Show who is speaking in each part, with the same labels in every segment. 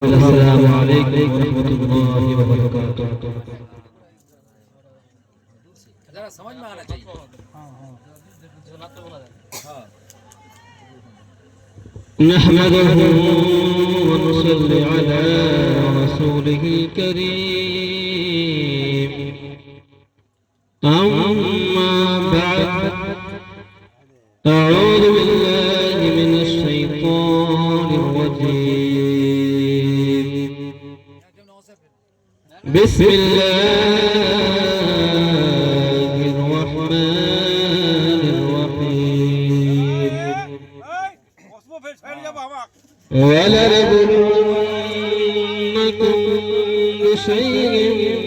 Speaker 1: अस्सलामु अलैकुम रहमतुल्लाहि व बरकातुहू।
Speaker 2: जरा समझ में आना चाहिए।
Speaker 1: नहमदुहु व नुसल्ली अला रसूलिहिल करीम। अम्मा बअद, अऊज़ु बिल्लाहि मिनश शैतानिर रजीम। बिस्मिल्लाहिर रहमानिर रहीम। वलनबलुवन्नकुम बिशैइन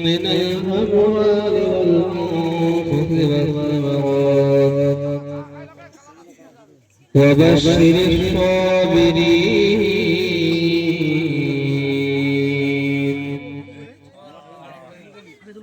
Speaker 1: मिनल अमवालि वल अनफुसि वस्समरात वबश्शिरिस साबिरीन।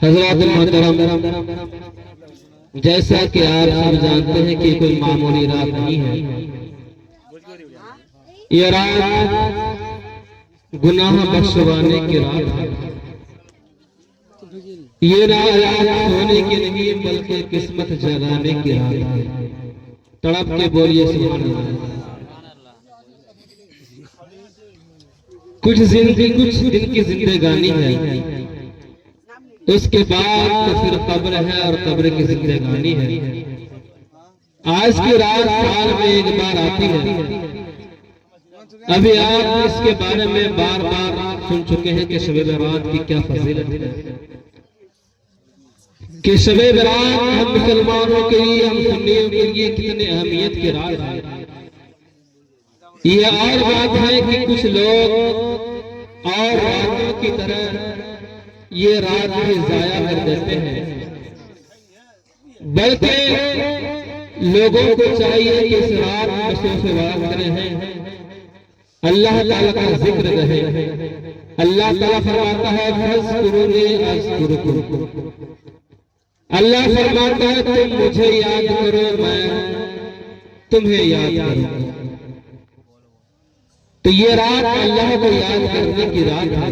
Speaker 1: हज़रात मोहतरम, जैसा कि आप सब जानते हैं कि कोई मामूली रात नहीं है। ये रात गुनाह बख्शवाने की रात है। ये रात सोने की नहीं बल्कि किस्मत जगाने की रात है। तड़प के बोलिए सुभान अल्लाह। कुछ दिन की जिंदगानी है, उसके बाद तो फिर कब्र है और कब्र की जिंदगानी है। आज की रात साल में एक बार आती है। अभी आप इसके बारे में बार बार सुन चुके हैं कि शब-ए बारात की क्या फजीलत है, कि शब-ए बारात हम मुसलमानों के लिए, हम सुन्नियों के लिए कितने अहमियत की रात है। ये और बात है कि कुछ लोग और रातों की तरह ये रात भी जाया कर देते हैं, बल्कि लोगों को चाहिए कि इस रात में सोच करें, अल्लाह ताला का जिक्र रहे। अल्लाह ताला फरमाता है फज़कुरूनी अज़कुरुकुम। अल्लाह फरमाता है तुम मुझे याद करो, मैं तुम्हें याद करूंगा। तो ये रात अल्लाह को याद करने की रात है।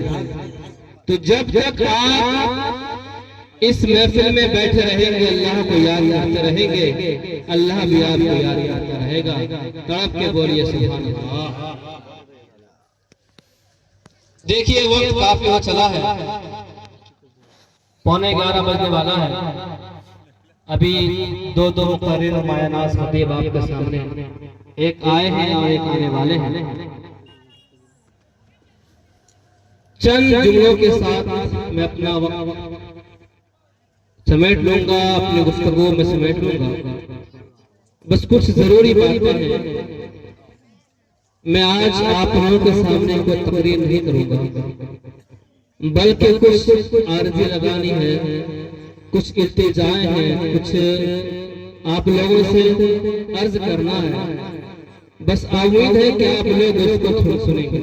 Speaker 1: तो जब तक आप इस महफिल में बैठे रहेंगे, अल्लाह को याद करते रहेंगे, अल्लाह भी आपको याद करता रहेगा। तड़प के बोलिए सुभान अल्लाह। देखिए वक्त काफी हो चला है, 11:15 बजने वाला है। अभी दो मुक़र्रिर और मायानाज़ खतीब आपके सामने, एक आए हैं और एक आने वाले हैं। चंद जुमलों के साथ मैं अपना वक्त समेट लूंगा, अपनी गुफ्तगू में समेट लूंगा। बस कुछ जरूरी बातें हैं। मैं आज आप लोगों के सामने कोई तकरीर नहीं करूंगा, बल्कि कुछ आरज़ी लगानी है, कुछ इल्तिजाएं हैं, कुछ आप लोगों से अर्ज करना है। बस उम्मीद है कि आप लोग उसको सुनेंगे।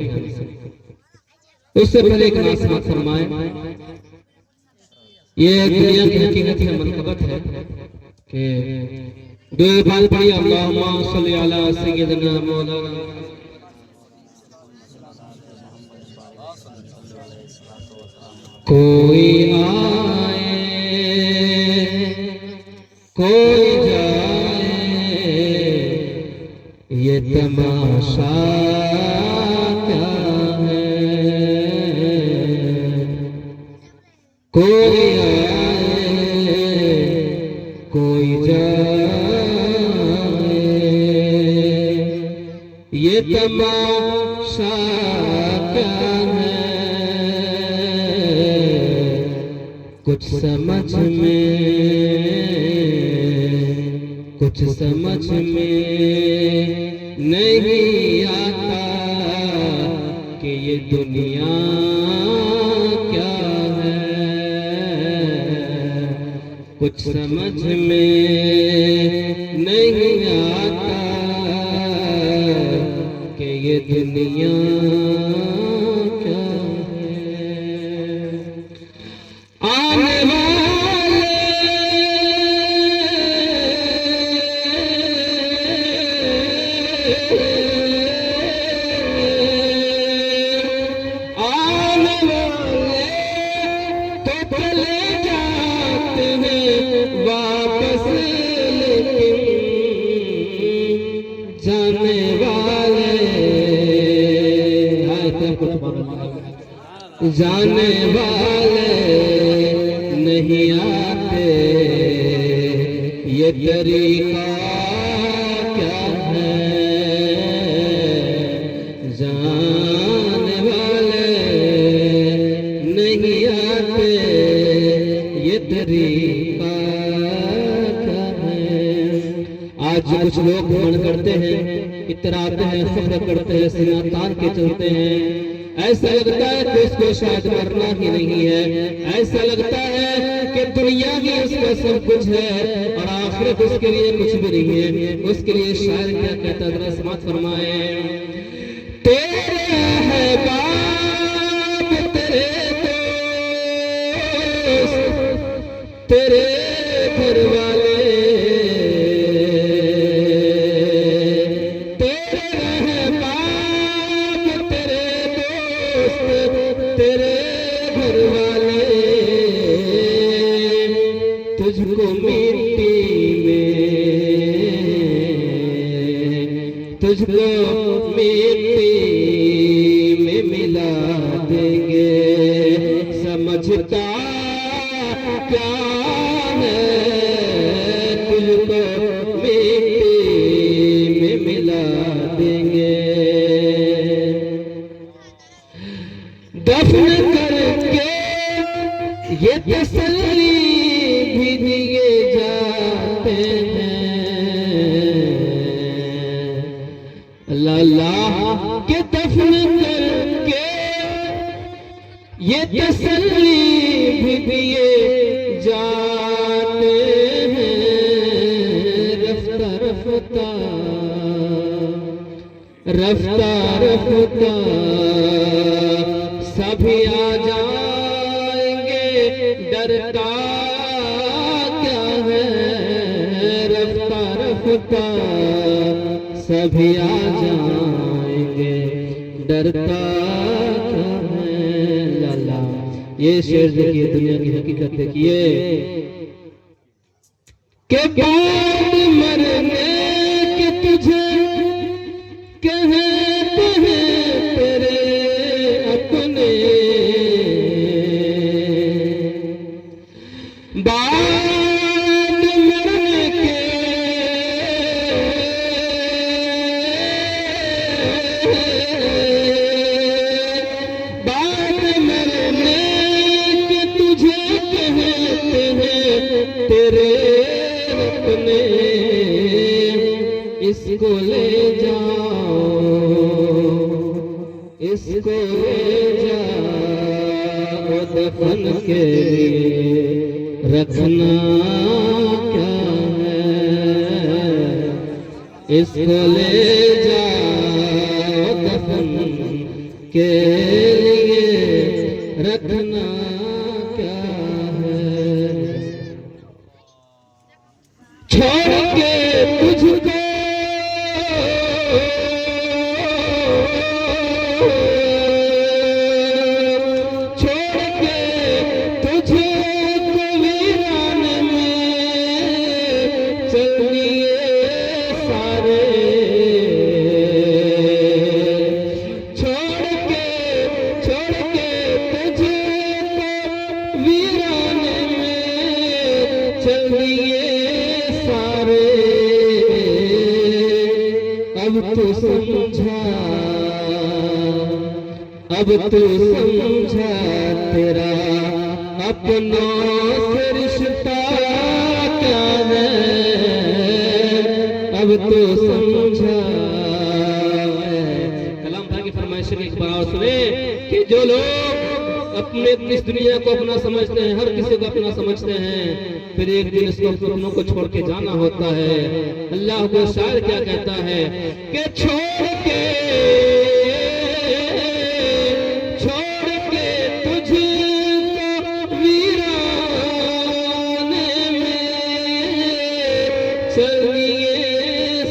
Speaker 1: उससे पहले एक नसीहत फरमाएं। ये दुनिया की हकीकत है, मनकबत है कि दो बात पढ़ी, अल्लाहुम्मा सल्ली अला सय्यिदना मौलाना। कोई आए कोई जाए, ये तमाशा क्या है। कोई आए कोई जाए, ये तमाशा क्या है। समझ में नहीं आता कि ये दुनिया क्या है। कुछ समझ में नहीं आता कि ये दुनिया क्या है। आने जाने वाले नहीं आते, ये तरीका क्या है। जाने वाले नहीं आते, ये तरीका क्या है। आज कुछ लोग मन करते हैं, इतराते हैं, फख्र करते हैं, सीना तान के चलते हैं। ऐसा लगता है कि उसको शायद मरना ही नहीं है। ऐसा लगता है कि दुनिया ही उसका सब कुछ है और आखिरत उसके लिए कुछ भी नहीं है। उसके लिए शायद क्या कहता है, समाज फरमाए, तेरे है बाप, तेरे दोस्त, तेरे घर वाले, तेरे घर वाले, तुझको मिट्टी में मिला देंगे। समझता क्या है, तुझको मिट्टी में मिला देंगे। दफन करके ये तसल्ली भी दिए जाते हैं। अल्लाह के दफन करके ये तसल्ली भी दिए जाते हैं। रफ्ता रफ्ता रफ्ता रफ्ता सभी आ जाएंगे, डरता क्या है। रफ्ता रफ्ता सभी आ जाएंगे, डरता क्या है। लाला ये शेर देखिए, दुनिया की हकीकत देखिए के बाद मरने के तुझे कहते हैं तेरे अपने। बाद मरने के तुझे कहते हैं तेरे अपने। इसको ले जाओ, इसको ले जाओ, दफन के लिए रखना क्या है। इसको ले जाओ, दफन के लिए रखना क्या है। छोड़ के तुझको अब तो समझा, अब तो समझा तेरा अपनों से रिश्ता क्या है अब तो समझा। कलाम भाई की फरमाइश एक बार और सुने कि जो लोग अपने इस दुनिया को अपना समझते हैं, हर किसी को अपना समझते हैं, फिर एक दिन इसको अपनों को छोड़ के जाना होता है। अल्लाह को शायर क्या कहता है कि छोड़ के तुझको वीराने में चलिए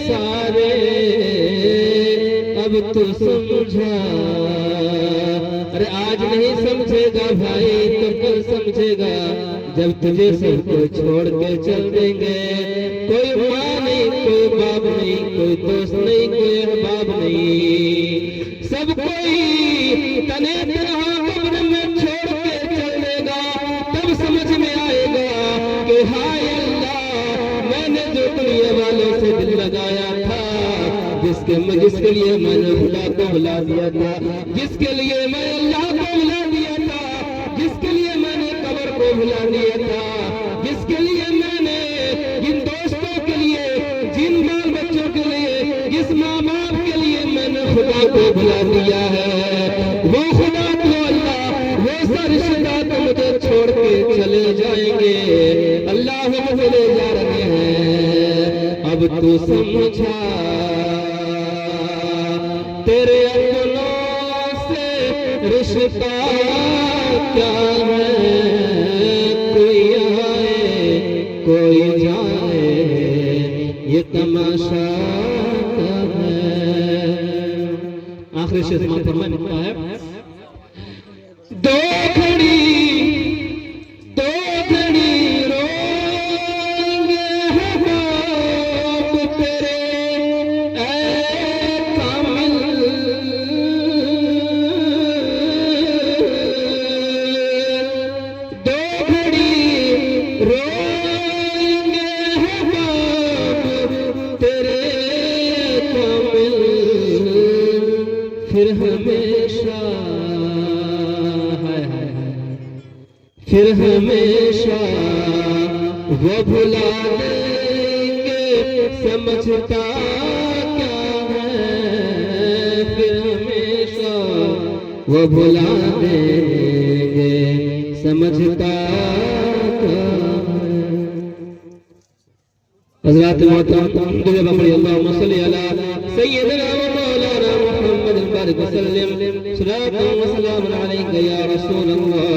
Speaker 1: सारे अब तो समझा। अरे आज नहीं समझेगा भाई तो कल समझेगा, जब तुझे सबको छोड़ के चल देंगे। कोई माँ नहीं, कोई बाप नहीं, कोई दोस्त नहीं, कोई अहबाब नहीं, सब कोई तने तनहा कब्र में छोड़ के चल देगा। तब समझ में आएगा कि हाय अल्लाह, मैंने जो दुनिया वालों से दिल लगाया था, जिसके लिए मैंने खुदा को भुला दिया था, जिसके लिए मैं अल्लाह को भुला दिया था, जिसके लिए मैंने कब्र को भुला दिया था, जिसके लिए मैंने जिन दोस्तों के लिए, जिन बाल बच्चों के लिए, जिस माँ बाप के लिए मैंने खुदा को भुला दिया है, वो खुदा तो अल्लाह, वो सा रिश्तेदार तो मुझे छोड़ के चले जाएंगे। अल्लाह वो चले जा रहे हैं, अब तू समझा तेरे अपनों से रिश्ता क्या है। कोई आए कोई जाए ये तमाशा क्या है। आखिरी शेर फरमान लिखता है, दो घड़ी रोएंगे हबाब तेरे ऐ कामिल। दो घड़ी रोएंगे हबाब तेरे कामिल, फिर हमेशा फिर हमेशा वो भुला देंगे, समझता क्या है। फिर हमेशा वो भुला देंगे, समझता क्या है। हज़रात मोहतरम दुआ पढ़िए, अल्लाहुम्मा सल्ली अला सय्यिदना व मौलाना मुहम्मद बारिक वसल्लम। सलातो व सलाम अलैका या रसूल अल्लाह,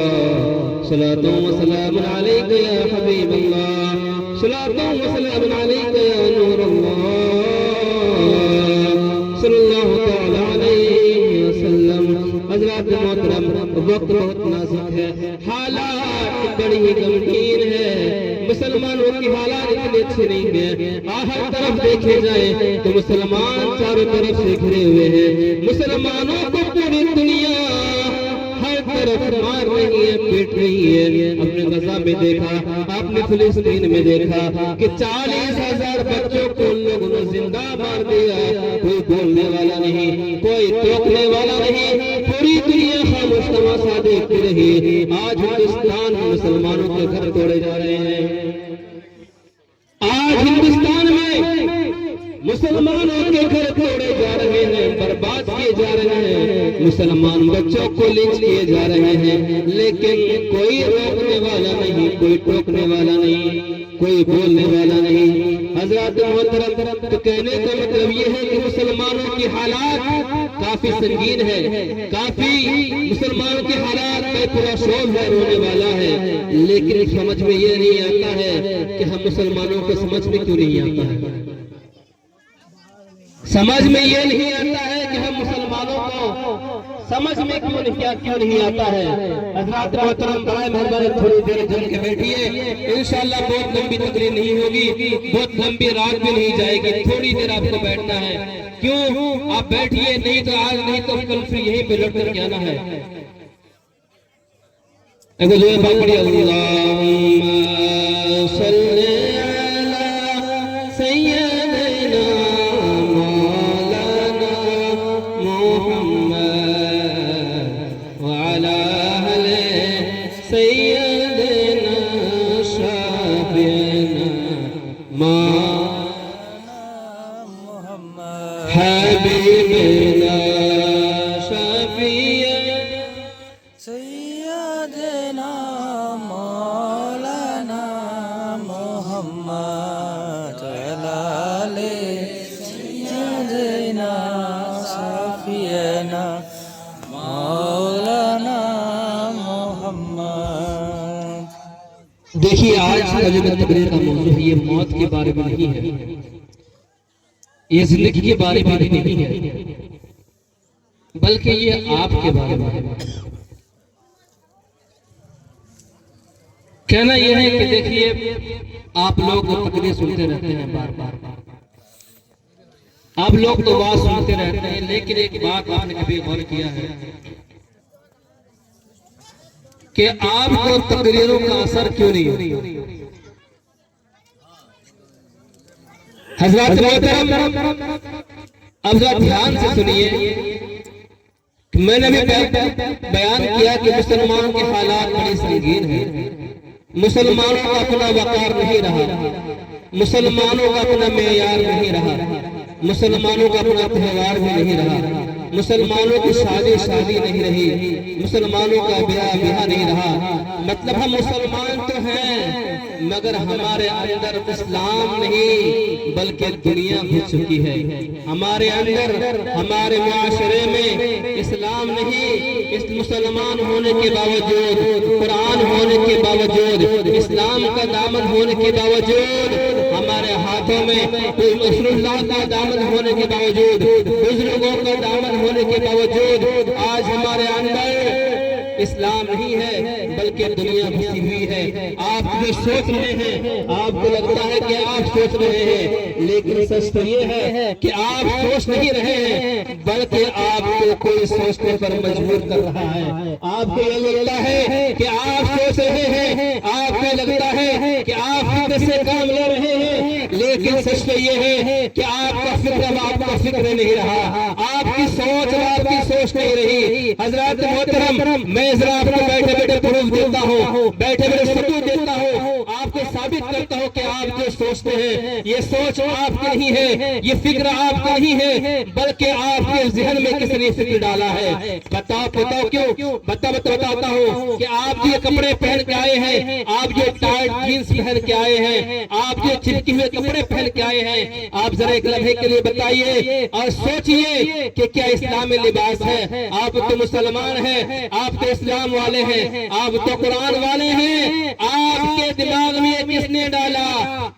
Speaker 1: सलातो व सलाम अलैका या हबीब अल्लाह, सलातो व सलाम अलैका या नूर अल्लाह, सल्लल्लाहु तआला अलैहि वसल्लम। हज़रात मोहतरम वक्त बहुत नाजुक है, हालात बड़ी ही गमगीन है, मुसलमानों की हालात इतने अच्छे नहीं है। हर तरफ देखे जाए तो मुसलमान चारों तरफ से घिरे हुए हैं। मुसलमानों को पूरी दुनिया हर तरफ मार रही है, पीट रही है। अपने गजा में देखा, आपने फिलिस्तीन में देखा कि 40,000 बच्चों को उन लोगों ने जिंदा मार दिया। कोई बोलने वाला नहीं, कोई टोकने वाला नहीं, पूरी दुनिया खामोश तमाशा देखती रही। आज हिंदुस्तान में मुसलमानों के घर तोड़े जा रहे हैं। आज हिंदुस्तान में मुसलमानों के घर तोड़े जा रहे हैं, बर्बाद किए जा रहे हैं, मुसलमान बच्चों को लिंच किए जा रहे हैं, लेकिन कोई रोकने वाला नहीं, कोई टोकने वाला नहीं, कोई बोलने वाला नहीं। हज़रात मोहतरम, तो कहने का मतलब ये है कि मुसलमानों की हालात काफी संगीन है, काफी मुसलमानों के हालात में पूरा शोर है, रोने वाला है। लेकिन समझ में ये नहीं आता है कि हम मुसलमानों को समझ में क्यों नहीं आता है। समझ में ये नहीं आता है कि हम मुसलमानों को समझ में क्यों नहीं आता है। हज़रात मोहतरम, बड़ा मेहरबानी थोड़ी देर जम के बैठिए, इंशाअल्लाह बहुत लंबी तकरीर नहीं होगी, बहुत लंबी रात भी नहीं जाएगी, थोड़ी देर आपको बैठना है। क्यों आप बैठिए, नहीं तो आज नहीं तो कल फिर यहीं पे लौट कर आना है। अल्लाहुम्मा सल्ली अला सय्यिदना मौलाना मुहम्मद व अला आलि सय्यिदना हबीबना शफीअना
Speaker 3: सैयदना मौलाना मोहम्मद जलाले सैयदना सफियना मौलाना मोहम्मद।
Speaker 1: देखिए, आज का जो तकरीर का मौजू है, ये मौत के बारे में नहीं है, ये जिंदगी के बारे में भी नहीं है, बल्कि ये आपके बारे में है। कहना यह है कि देखिए, आप लोग तकरीर सुनते रहते हैं बार बार, आप लोग तो बात सुनते रहते हैं, लेकिन एक बात आपने कभी गौर किया है कि आपको तकरीरों का असर क्यों नहीं होता? हज़रात मोहतरम, अब जरा ध्यान से सुनिए। मैंने भी बयान किया कि मुसलमानों के हालात बड़े संगीन हैं। मुसलमानों का अपना वकार नहीं रहा, मुसलमानों का अपना मेयार नहीं रहा, मुसलमानों का अपना त्यौहार भी नहीं रहा, मुसलमानों की शादी नहीं रही, मुसलमानों का ब्याह नहीं रहा। मतलब हम मुसलमान तो हैं, मगर हमारे अंदर इस्लाम नहीं बल्कि दुनिया घुस चुकी है। हमारे अंदर, हमारे मुआशरे में इस्लाम नहीं, इस मुसलमान होने के बावजूद, कुरान होने के बावजूद, इस्लाम का दामन होने के बावजूद, हमारे हाथों में रसूलुल्लाह का दामन होने के बावजूद, बुजुर्गों का दामन होने के बावजूद आज हमारे अंदर इस्लाम नहीं है बल्कि दुनिया घुसी हुई है। आप जो सोच रहे हैं, आपको लगता है कि आप सोच रहे हैं, लेकिन सच तो ये है कि आप सोच नहीं रहे हैं, बल्कि आपको कोई सोचने पर मजबूर कर रहा है। आपको ये लगता है कि आप सोच रहे हैं, आपको लगता है कि आप फिक्र से काम ले रहे हैं, लेकिन सच तो ये है कि आपका फिक्र नहीं रहा, आपकी सोच आपकी सोच नहीं रही। हजरत मोहतरम, मैं जरा आपको बैठे बैठे प्रूफ देता हूँ, बैठे बैठे सबूत देता हूँ, आपको साबित करता हूँ कि आप जो सोचते हैं ये सोच आपकी नहीं है, ये फिक्र आपका नहीं है, बल्कि आपके जहन में किसने फिक्र डाला है। बताओ क्यों? बताता हूँ कि आप जो कपड़े पहन के आए हैं, आप जो टाइट जींस पहन के आए हैं, आप जो चिपके हुए कपड़े पहन के आए हैं, आप जरा एक लम्हे के लिए बताइए और सोचिए कि क्या इस्लाम में लिबास है? आप तो मुसलमान हैं, आप तो इस्लाम वाले हैं, आप तो कुरान वाले हैं। आपके दिमाग में किसने डाला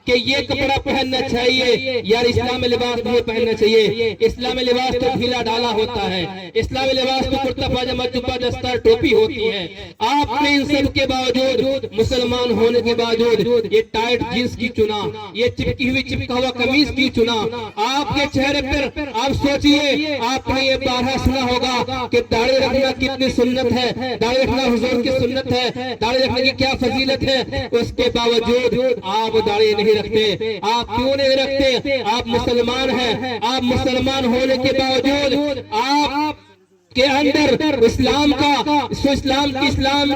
Speaker 1: कि ये कपड़ा पहनना चाहिए? यार, इस्लाम में लिबास नहीं पहनना चाहिए। इस्लाम में लिबास तो ढीला डाला होता है, इस्लाम में लिबास तो कुर्ता पाजामा जुब्बा दस्तार टोपी होती है। आपने इन सब के बावजूद, मुसलमान होने के बावजूद ये टाइट जींस की चुना, ये चिपका हुआ कमीज की चुना। आपके चेहरे पर आप सोचिए, आपने ये बारहा सुना होगा कि दाढ़ी रखना कितनी सुन्नत है, दाढ़ी रखना हुजूर की सुन्नत है, दाढ़ी रखने की क्या फजीलत है। उसके बावजूद आप दाढ़ी नहीं रखते। आप क्यों नहीं रखते? आप मुसलमान हैं, आप मुसलमान होने के बावजूद आप के अंदर इस्लाम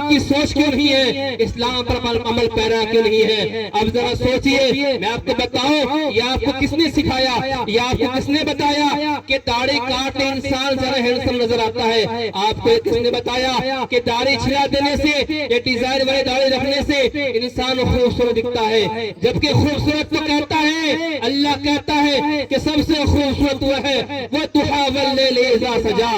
Speaker 1: की सोच क्यों नहीं है? इस्लाम पर अमल पैरा क्यों नहीं है? अब जरा सोचिए, मैं आपको बताऊं, ये आपको किसने सिखाया, ये आपको किसने बताया कि दाढ़ी काटने इंसान जरा हैंडसम नजर आता है? आपको किसने बताया कि दाढ़ी छिड़ा देने से, ये डिजाइन वाली दाढ़ी रखने से इंसान खूबसूरत दिखता है? जबकि खूबसूरत तो कहता है, अल्लाह कहता है कि सबसे खूबसूरत वो है वो तुहावल ले सजा।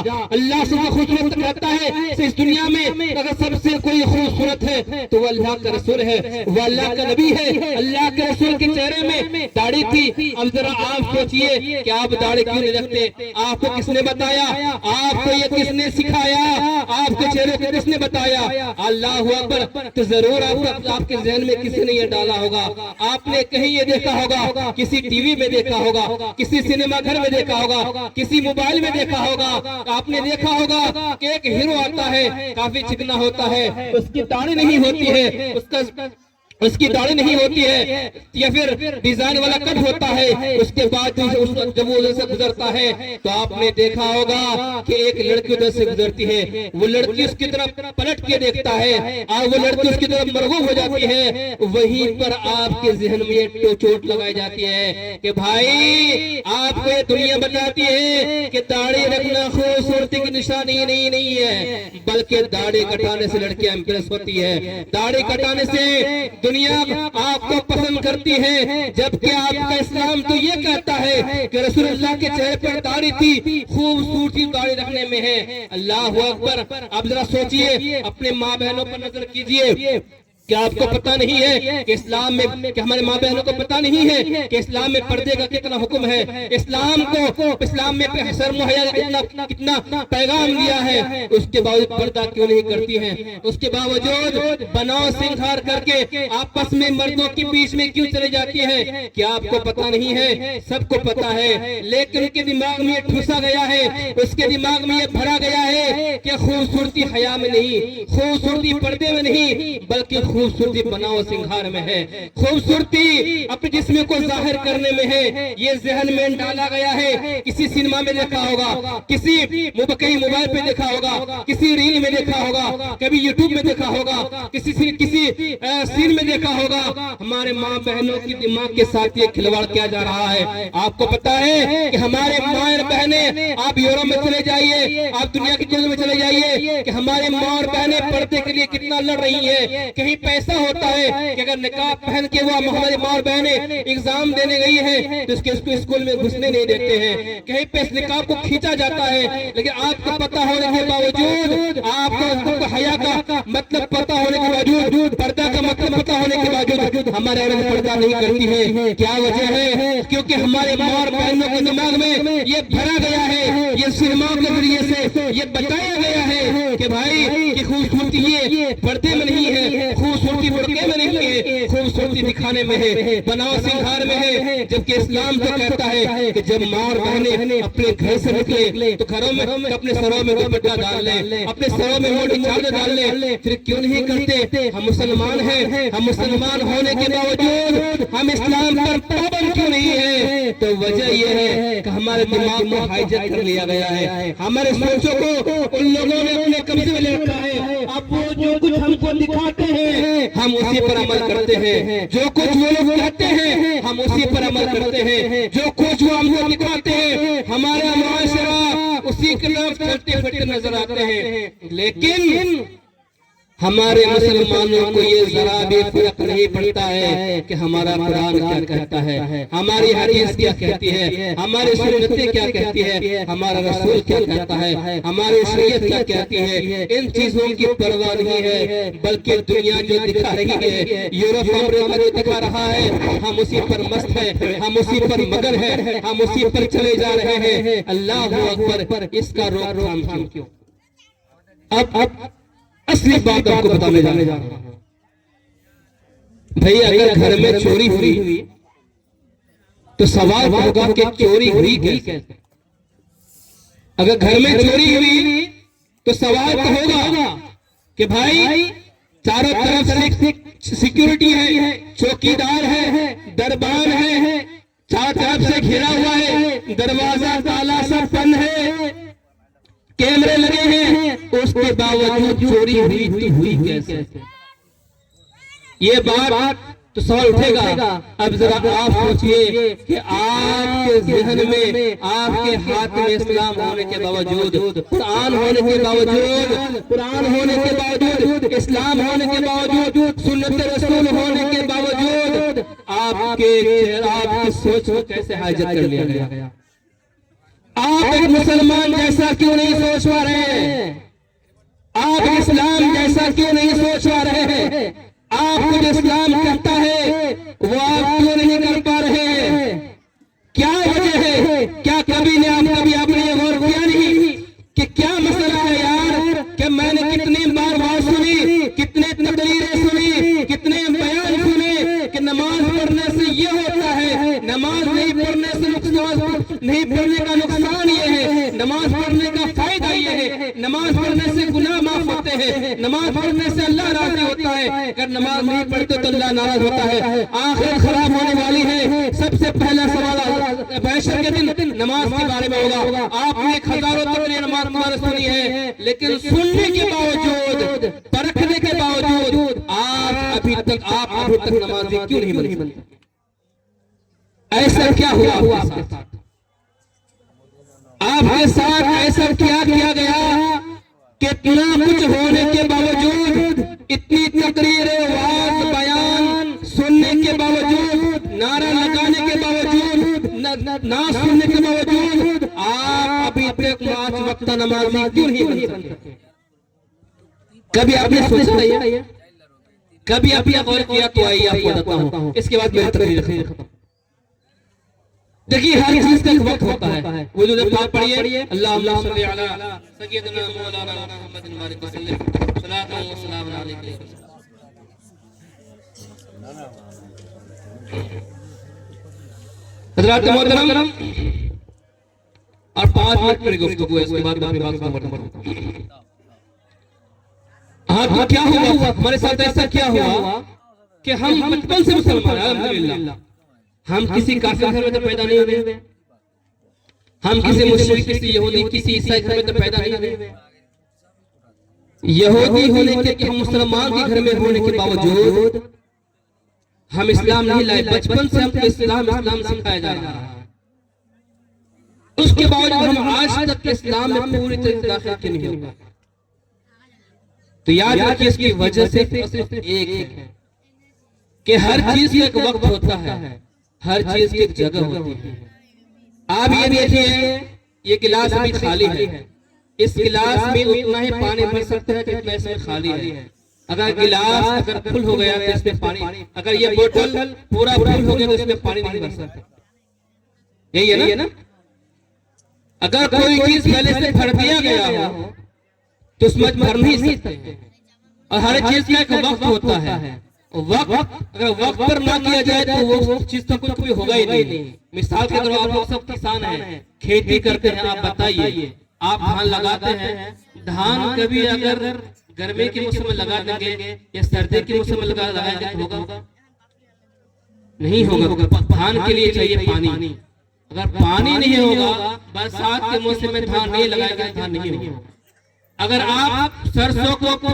Speaker 1: अल्लाह से खूबसूरत कहता है इस दुनिया में अगर सबसे कोई खूबसूरत है तो वो अल्लाह का रसूल है, वो अल्लाह का नबी है। अल्लाह के रसूल के चेहरे में दाढ़ी थी। अब जरा आप सोचिए कि आप दाढ़ी क्यों नहीं रखते? आपको किसने बताया? आपको ये किसने सिखाया? आपके चेहरे को किसने बताया? अल्लाह अकबर। तो जरूर आपके जहन में किसी ने ये डाला होगा। आपने कहीं ये देखा होगा, किसी टीवी में देखा होगा, किसी सिनेमा घर में देखा होगा, किसी मोबाइल में देखा होगा। आपने देखा होगा कि एक हीरो आता है, काफी चिकना होता है, उसकी दाढ़ी नहीं होती है, उसका उसकी दाढ़ी नहीं होती है या फिर डिजाइन वाला कट होता है, उसके बाद जब वो उधर से गुजरता है तो आपने देखा होगा कि एक लड़की उधर से गुजरती है, वो लड़की उसकी तरफ पलट के देखता है और वो लड़की उसकी तरफ मरगूब हो जाती है। वहीं पर आपके जहन में ये चोट लगाई जाती है कि भाई आपको ये दुनिया बताती है कि दाढ़ी रखना खूबसूरती की निशानी नहीं है, बल्कि दाढ़ी कटाने से लड़कियां इंप्रेस होती है, दाढ़ी कटाने से दुनिया आपको पसंद करती है। जबकि आपका इस्लाम तो ये कहता है कि रसूलुल्लाह के चेहरे पर दाढ़ी थी, खूबसूरती दाढ़ी रखने में है। अल्लाह अकबर। अब जरा सोचिए, अपने माँ बहनों पर नजर कीजिए, क्या आपको पता नहीं है कि इस्लाम में, कि हमारे माँ बहनों को पता नहीं है कि इस्लाम में पर्दे का कितना हुक्म है, इस्लाम में शर्म हया कितना पैगाम दिया है, उसके बावजूद पर्दा क्यों नहीं करती हैं? उसके बावजूद बनाव सिंगार करके आपस में मर्दों के बीच में क्यों चले जाती हैं? क्या आपको पता नहीं है? सबको पता है, लेकिन उनके दिमाग में ठूसा गया है, उसके दिमाग में ये भरा गया है कि खूबसूरती हया में नहीं, खूबसूरती पर्दे में नहीं, बल्कि खूबसूरती बनाओ सिंगार में है, खूबसूरती अपने जिस्म को जाहिर करने में है। ये जहन में डाला गया है। किसी सिनेमा में देखा होगा, कहीं मोबाइल पे देखा होगा, किसी रील में देखा होगा, कभी यूट्यूब में देखा होगा, किसी सीन में देखा होगा। हमारे माँ बहनों की दिमाग के साथ ये खिलवाड़ किया जा रहा है। आपको पता है कि हमारे माँ और बहने, आप यूरोप में चले जाइए, आप दुनिया की चीजों में चले जाइए, कि हमारे माँ और बहने पर्दे के लिए कितना लड़ रही है। कहीं पैसा होता है कि अगर निकाब पहन के वो हमारी माँ बहने एग्जाम देने गई है तो उसको स्कूल में घुसने नहीं देते हैं। कहीं पे निकाब को खींचा जाता है, लेकिन आपको पता होने के बावजूद, आपको हया का मतलब पता होने के बावजूद, पर्दा का मतलब पता होने के बावजूद हमारे औरत पर्दा नहीं करती है। क्या वजह है? क्योंकि हमारे माँ और बहनों के दिमाग में ये भरा गया है, ये सिनेमा के जरिए से ये बताया गया है कि भाई की खूबसूरती ये पर्दे में नहीं है, खूबसूरती पर्दे में नहीं है, खूबसूरती दिखाने में है, बनाव सिंगार में है। जबकि इस्लाम तो कहता है कि जब माँ और बहनें अपने घर से निकले तो घरों में अपने सरों में दुपट्टा डाल लें, अपने सरों में मोटी चादर डाल लें। फिर क्यों नहीं करते? हम मुसलमान हैं, हम मुसलमान होने के बावजूद हम इस्लाम पर पाबंद क्यों नहीं है? तो वजह यह है कि हमारे दिमाग को हाईजैक कर लिया गया है, हमारे सोचों को उन लोगों ने अपने कब्जे में ले रखा है। अब वो जो कुछ हमको दिखाते हैं हम उसी पर अमल करते हैं, जो कुछ वो लोग कहते हैं हम उसी पर अमल करते हैं, जो कुछ वो हमको दिखाते हैं हमारा माशरा उसी के लोग चलते फिरते नजर आते हैं। लेकिन हमारे मुसलमानों को ये जरा भी फर्क नहीं पड़ता है कि हमारा कुरान क्या कहता है, हमारी हदीस क्या कहती है, हमारी सुन्नतें क्या कहती है, हमारा रसूल क्या कहता है, हमारी शरीयत क्या कहती है। इन चीजों की परवाह नहीं है, बल्कि दुनिया जो दिखा रही है, यूरोप अमेरिका जो दिखा रहा है, हम उसी पर मस्त है, हम उसी पर मगन है, हम उसी पर चले जा रहे हैं। अल्लाह अकबर। इसका रोकथाम क्यों? अब असली बात आपको बताने जा रहा हूं। भाई अगर घर में चोरी हुई तो सवाल होगा कि चोरी हुई कैसे? अगर घर में चोरी हुई तो सवाल तो होगा कि भाई चारों तरफ से सिक्योरिटी है, चौकीदार है, दरबान है, चारों तरफ से घिरा हुआ है, दरवाजा ताला सब बंद है, कैमरे लगे हैं, उसके बावजूद चोरी हुई कैसे? ये बात तो सवाल उठेगा। अब जरा आप सोचिए कि आपके जहन में, आपके हाथ में इस्लाम होने के बावजूद, कुरान होने के बावजूद, इस्लाम होने के बावजूद, सुन्नत रसूल होने के बावजूद आपकी सोच को कैसे हाइजैक कर लिया गया? आप एक मुसलमान जैसा क्यों नहीं सोच पा रहे हैं? आप इस्लाम जैसा क्यों नहीं सोच पा रहे हैं? आपको जो इस्लाम कहता है वो आप क्यों नहीं कर पा रहे हैं? क्या वजह है? क्या कभी आपने ये गौर किया नहीं कि क्या मसला है यार? कि मैंने कितनी बार बात सुनी, कितने तकरीरें सुनी, कितने बयान सुने कि नमाज पढ़ने से ये होता है, नमाज नहीं पढ़ने से नहीं पढ़ने का नुकसान ये है, नमाज पढ़ने का फायदा ये है, नमाज नमाज पढ़ने से गुनाह माफ होते हैं, नमाज पढ़ने से अल्लाह राजी होता है। अगर नमाज नहीं पढ़ते तो अल्लाह नाराज होता है। आखिरत खराब होने वाली है। सबसे पहला सवाल महशर के दिन नमाज के बारे में होगा। आपने हजारों तकरीर नमाज तुम्हारे सुनी है, लेकिन सुनने के बावजूद, परखने के बावजूद आप अभी तक नमाजी क्यों नहीं बनी? ऐसा क्या हुआ आपके साथ? आपके साथ ऐसा क्या किया गया कि इतना कुछ होने के बावजूद, इतनी तकरीरें, वाज, बयान सुनने के बावजूद, नारा लगाने के बावजूद, ना सुनने के बावजूद आप अभी तक 5 वक्त नमाजी क्यों नहीं बन सकते? कभी आपने सोचा है? कभी आपने गौर किया? तो आइए आपको बताता हूँ, इसके बाद मेरी तकरीर खत्म। देखिए, हर चीज का एक वक्त होता है। वो जो पाक पढ़िए, अल्लाहुम्मा सल्ली अला सय्यिदना मौलाना मुहम्मदिन बारिक वसल्लम सलातु व सलाम अलैहि। हज़रात मोहतरम, और 5 मिनट की गुफ्तगू है, इसके बाद मैं अपनी बात खत्म करूंगा। हाँ, क्या हुआ हमारे साथ? ऐसा क्या हुआ कि हम बचपन से मुसलमान हैं, अल्हम्दुलिल्लाह। हम किसी काफिर घर में तो पैदा नहीं हुए, हम किसी मुशरिक, किसी यहूदी, किसी ईसाई घर में तो पैदा नहीं हुए। यहूदी होने के, कि हम मुसलमान के घर में होने के बावजूद हम इस्लाम नहीं लाए। बचपन से हमको इस्लाम सिखाया जा रहा है, उसके बावजूद हम आज तक इस्लाम में पूरी तरह से दाखिल क्यों नहीं हुए? तो याद रखिए, इसकी वजह से सिर्फ एक है कि हर चीज का एक वक्त होता है, हर चीज की एक जगह होती है। आप ये देखिए, ये गिलास अभी खाली है, इस गिलास में उतना ही पानी भर सकते हैं जितना इसमें खाली है। अगर गिलास अगर फुल हो गया तो इसमें पानी, अगर ये बोतल पूरा फुल हो गया तो इसमें पानी नहीं भर सकता। यही है ना? अगर कोई चीज पहले से भर दिया गया हो तो उसमें भर नहीं सकते। और हर चीज का एक वक्त होता है। वक्त अगर वक्त पर ना किया जाए तो वो चीज तो कोई होगा ही नहीं। मिसाल के तौर पर आप लोग सब किसान हैं, खेती करते हैं। आप बताइए, आप धान लगाते हैं, धान कभी अगर गर्मी के मौसम में लगा देंगे या सर्दी के मौसम में लगाएंगे तो होगा? नहीं होगा। धान के लिए चाहिए पानी। अगर पानी नहीं होगा, बरसात के मौसम में धान नहीं लगाएंगे, धान नहीं होगा। अगर आप सरसों को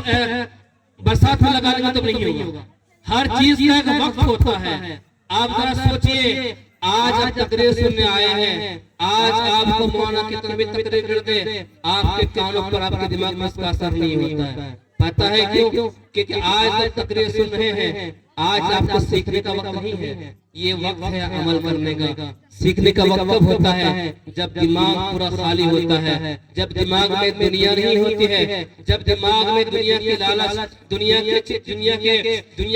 Speaker 1: बरसात में लगा देंगे तो नहीं होगा। हर चीज का एक वक्त होता है। आप जरा सोचिए, आज आप तकरीर सुनने आए हैं, आज आपको मौलाना की तरफ तकरीर कर दे, आपके कानों पर, आपके दिमाग में इसका असर नहीं होता है। पता है क्यों? क्योंकि आज आप तकरीर सुन रहे हैं, आज आपको सीखने का वक्त नहीं है, ये वक्त है अमल करने का। सीखने का वक्त कब होता है? जब दिमाग पूरा खाली होता है, जब दिमाग में दुनिया नहीं होती है, जब दिमाग में दुनिया की लालच, दुनिया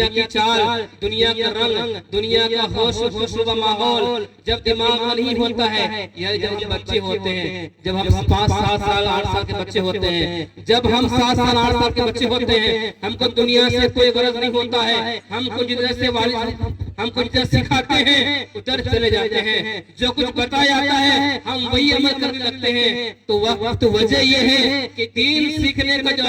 Speaker 1: की चाल, दुनिया का रंग, दुनिया का होश व माहौल जब दिमाग में नहीं होता है। या जब हम बच्चे होते हैं, जब हम 5, 7 साल, 8 साल के बच्चे होते हैं, जब हम 7 साल, 8 साल के बच्चे होते हैं, हमको दुनिया से कोई गरज नहीं होता है। हमको जिधर से हमको जिधर सिखाते हैं उधर चले जाते हैं। जो कुछ बताया जाता है हम वही अमल करने लगते हैं। तो वक्त वजह ये है कि दीन सीखने का जो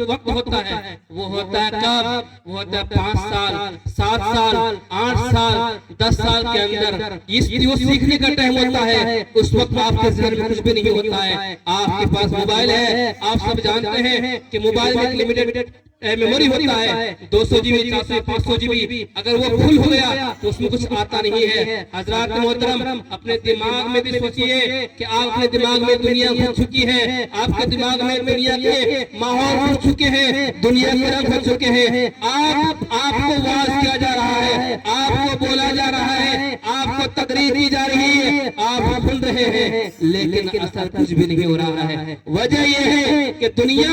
Speaker 1: वक्त होता है वो होता है कब? वो होता है 5 साल, 7 साल, 8 साल, 10 साल के अंदर। इस जो सीखने का टाइम होता है, उस वक्त आपके जहन में कुछ भी नहीं होता है। आपके पास मोबाइल है, आप सब जानते हैं कि मोबाइल में लिमिटेड मेमोरी होता है, 200 GB, 400, 500 GB। अगर वो फुल हो गया तो उसमें कुछ आता नहीं है। हजरात मोहतरम, अपने दिमाग में भी सोचिए कि आपके दिमाग में दुनिया घुस चुकी है, आपके दिमाग में दुनिया के माहौल घुस चुके हैं, दुनिया के रंग घुस चुके हैं। आपको वाज किया जा रहा है, आपको बोला जा रहा है, आपको तकरीर की जा रही है, आप सुन रहे हैं, लेकिन असर कुछ भी नहीं हो रहा है। वजह यह है कि दुनिया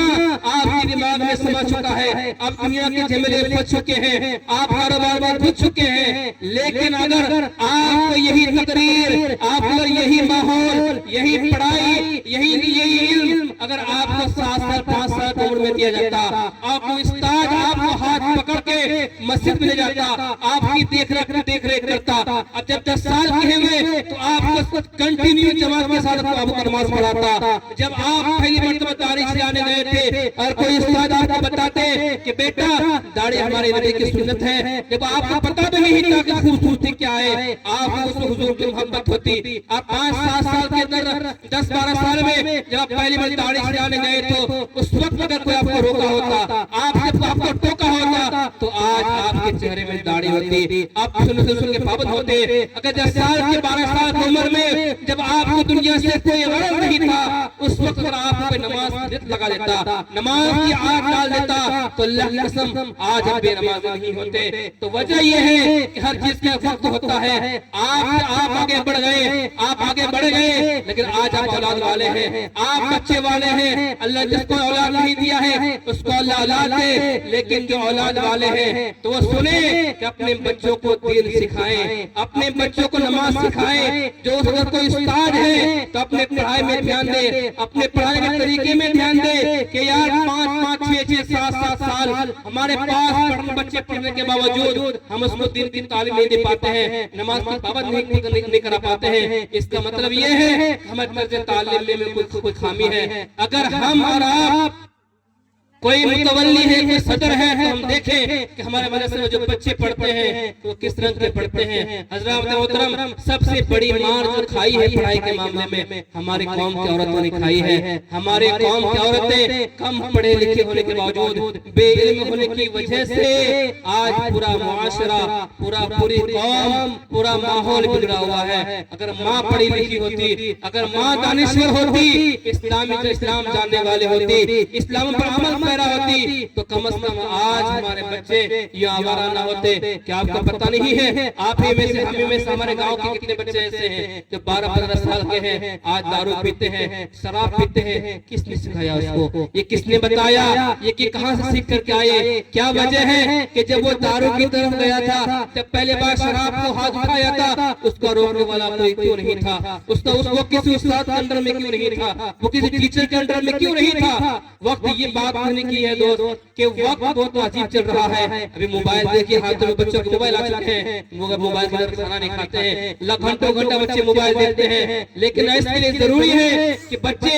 Speaker 1: आपके दिमाग में समा चुका है। अब दुनिया के झमेले फंस चुके हैं, आप कारोबार में घुस चुके हैं। लेकिन अगर आपको यही तकरीर, आपको यही माहौल, यही पढ़ाई, यही इल्म अगर आपको 7 साल, 5 साल की उम्र में दिया जाता, आपको उस्ताद आपको हाथ पकड़ के मस्जिद में ले जाता, आपकी देख रेख करता, अब जब 10 साल के हुए तो आपको कंटिन्यू जमात के साथ आपको नमाज पढ़ाता। जब आप पहली मरतबा तारीख से आने गए थे और कोई उस्ताद आपको बताते कि बेटा दाढ़ी हमारे नबी की सुन्नत है, जब आपको पता भी नहीं था कि खूबसूरती क्या है, आपको उसमें हुजूर की मोहब्बत होती। आप 5-7 साल के अंदर 10-12 साल में जब आप पहली बार दाढ़ी से आने गए तो उस वक्त अगर कोई आपको रोका होता, आपको टोका होता, तो आज आपके चेहरे में दाढ़ी होती, आप सुन्नत के पाबंद होते। अगर 10 साल के 12 साल की उम्र में जब आपको दुनिया से कोई गरज नहीं था, उस वक्त अगर आप कोई नमाज लगा देता, नमाज की आग डाल देता, तो अल्लाह की कसम आज हम बेनमाज नहीं होते। तो वजह यह है कि हर चीज का वक्त होता है। आप आगे बढ़ गए, आप आगे बढ़ गए, लेकिन आज आप औलाद वाले हैं, आप बच्चे वाले हैं। अल्लाह जिसको औलाद नहीं दिया है उसको अल्लाह औलाद दे, लेकिन जो औलाद वाले हैं तो वो सुने कि अपने बच्चों को दीन सिखाएं, अपने बच्चों को नमाज सिखाएं। जो अगर कोई उस्ताद है तो अपने पढ़ाई में ध्यान दे, अपने पढ़ाई के तरीके में ध्यान दे कि यार 5-5, 6-6, 7-7 साल हमारे पास बच्चे पढ़ने के बावजूद हम उसको दिन की तालीम नहीं दे पाते हैं, नमाज की पाबंद नहीं करा पाते हैं। इसका मतलब ये है हमारे तालीम में कोई खामी है। अगर हम और आप कोई मुतवल्ली है, कोई सदर है, तो हम देखें कि हमारे मदरसे में जो बच्चे पढ़ते हैं तो किस रंग के पढ़ते हैं। हजरात मोहतरम, सबसे बड़ी मार जो खाई है पढ़ाई के मामले में हमारी कौम की औरतों ने खाई है। हमारे कौम की औरतें कम पढ़े लिखे होने के बावजूद बेइल्म होने की वजह से आज पूरा मुआशरा, पूरी कौम, पूरा माहौल बिगड़ा हुआ है। अगर माँ पढ़ी लिखी होती, अगर माँ दानिश्वर होती, इस्लाम जानने वाले होती, इस्लाम पर अमल होती, तो कम से कम आज हमारे बच्चे ये आवारा ना होते। क्या आपको पता नहीं है? आप ही में से, हम ही में से, हमारे गांव के कितने बच्चे ऐसे हैं जो 12-15 साल के हैं, आज दारू पीते हैं, शराब पीते हैं। किसने सिखाया उसको? ये किसने बताया? ये कि कहां से सीख करके आए? क्या वजह है कि जब वो दारू की तरफ गया था, जब पहले बार शराब को हाथ उठाया था, उसको रोकने वाला कोई क्यों नहीं था? उसको किसी उस्ताद के अंडर में क्यों नहीं था? वो किसी टीचर के अंडर में क्यों नहीं था? वक्त ये बात की है दोस्त कि वक्त बहुत अजीब चल रहा है। अभी मोबाइल देखिए, हाथों में बच्चों के मोबाइल आ चुके हैं, मोबाइल के अंदर खाना नहीं खाते हैं, घंटों बच्चे मोबाइल देखते हैं। लेकिन इसके लिए जरूरी है कि बच्चे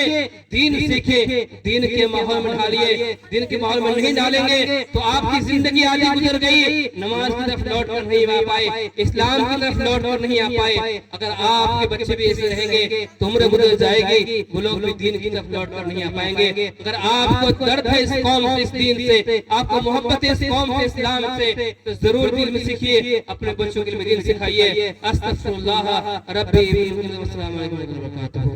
Speaker 1: दीन सीखे, दीन के माहौल में डालिए। दीन के माहौल में नहीं डालेंगे तो आपकी जिंदगी आधी गुजर गई, नमाज की तरफ लौट कर नहीं आ पाए, इस्लाम की तरफ लौट कर नहीं आ पाए। अगर आपके बच्चे भी ऐसे रहेंगे तो उम्र गुजर जाएगी, वो लोग भी दीन की तरफ लौट कर नहीं आ पाएंगे। अगर आपको दर्द है इस कौम से, इस दीन से, आपको मोहब्बत है इस कौम से, इस्लाम से, तो जरूर दिल में सीखिए, अपने बच्चों के लिए दीन सिखाइए। अस्तगफिरुल्लाह रब्बी। अस्सलाम वालेकुम व रहमतुल्लाहि व बरकातहू।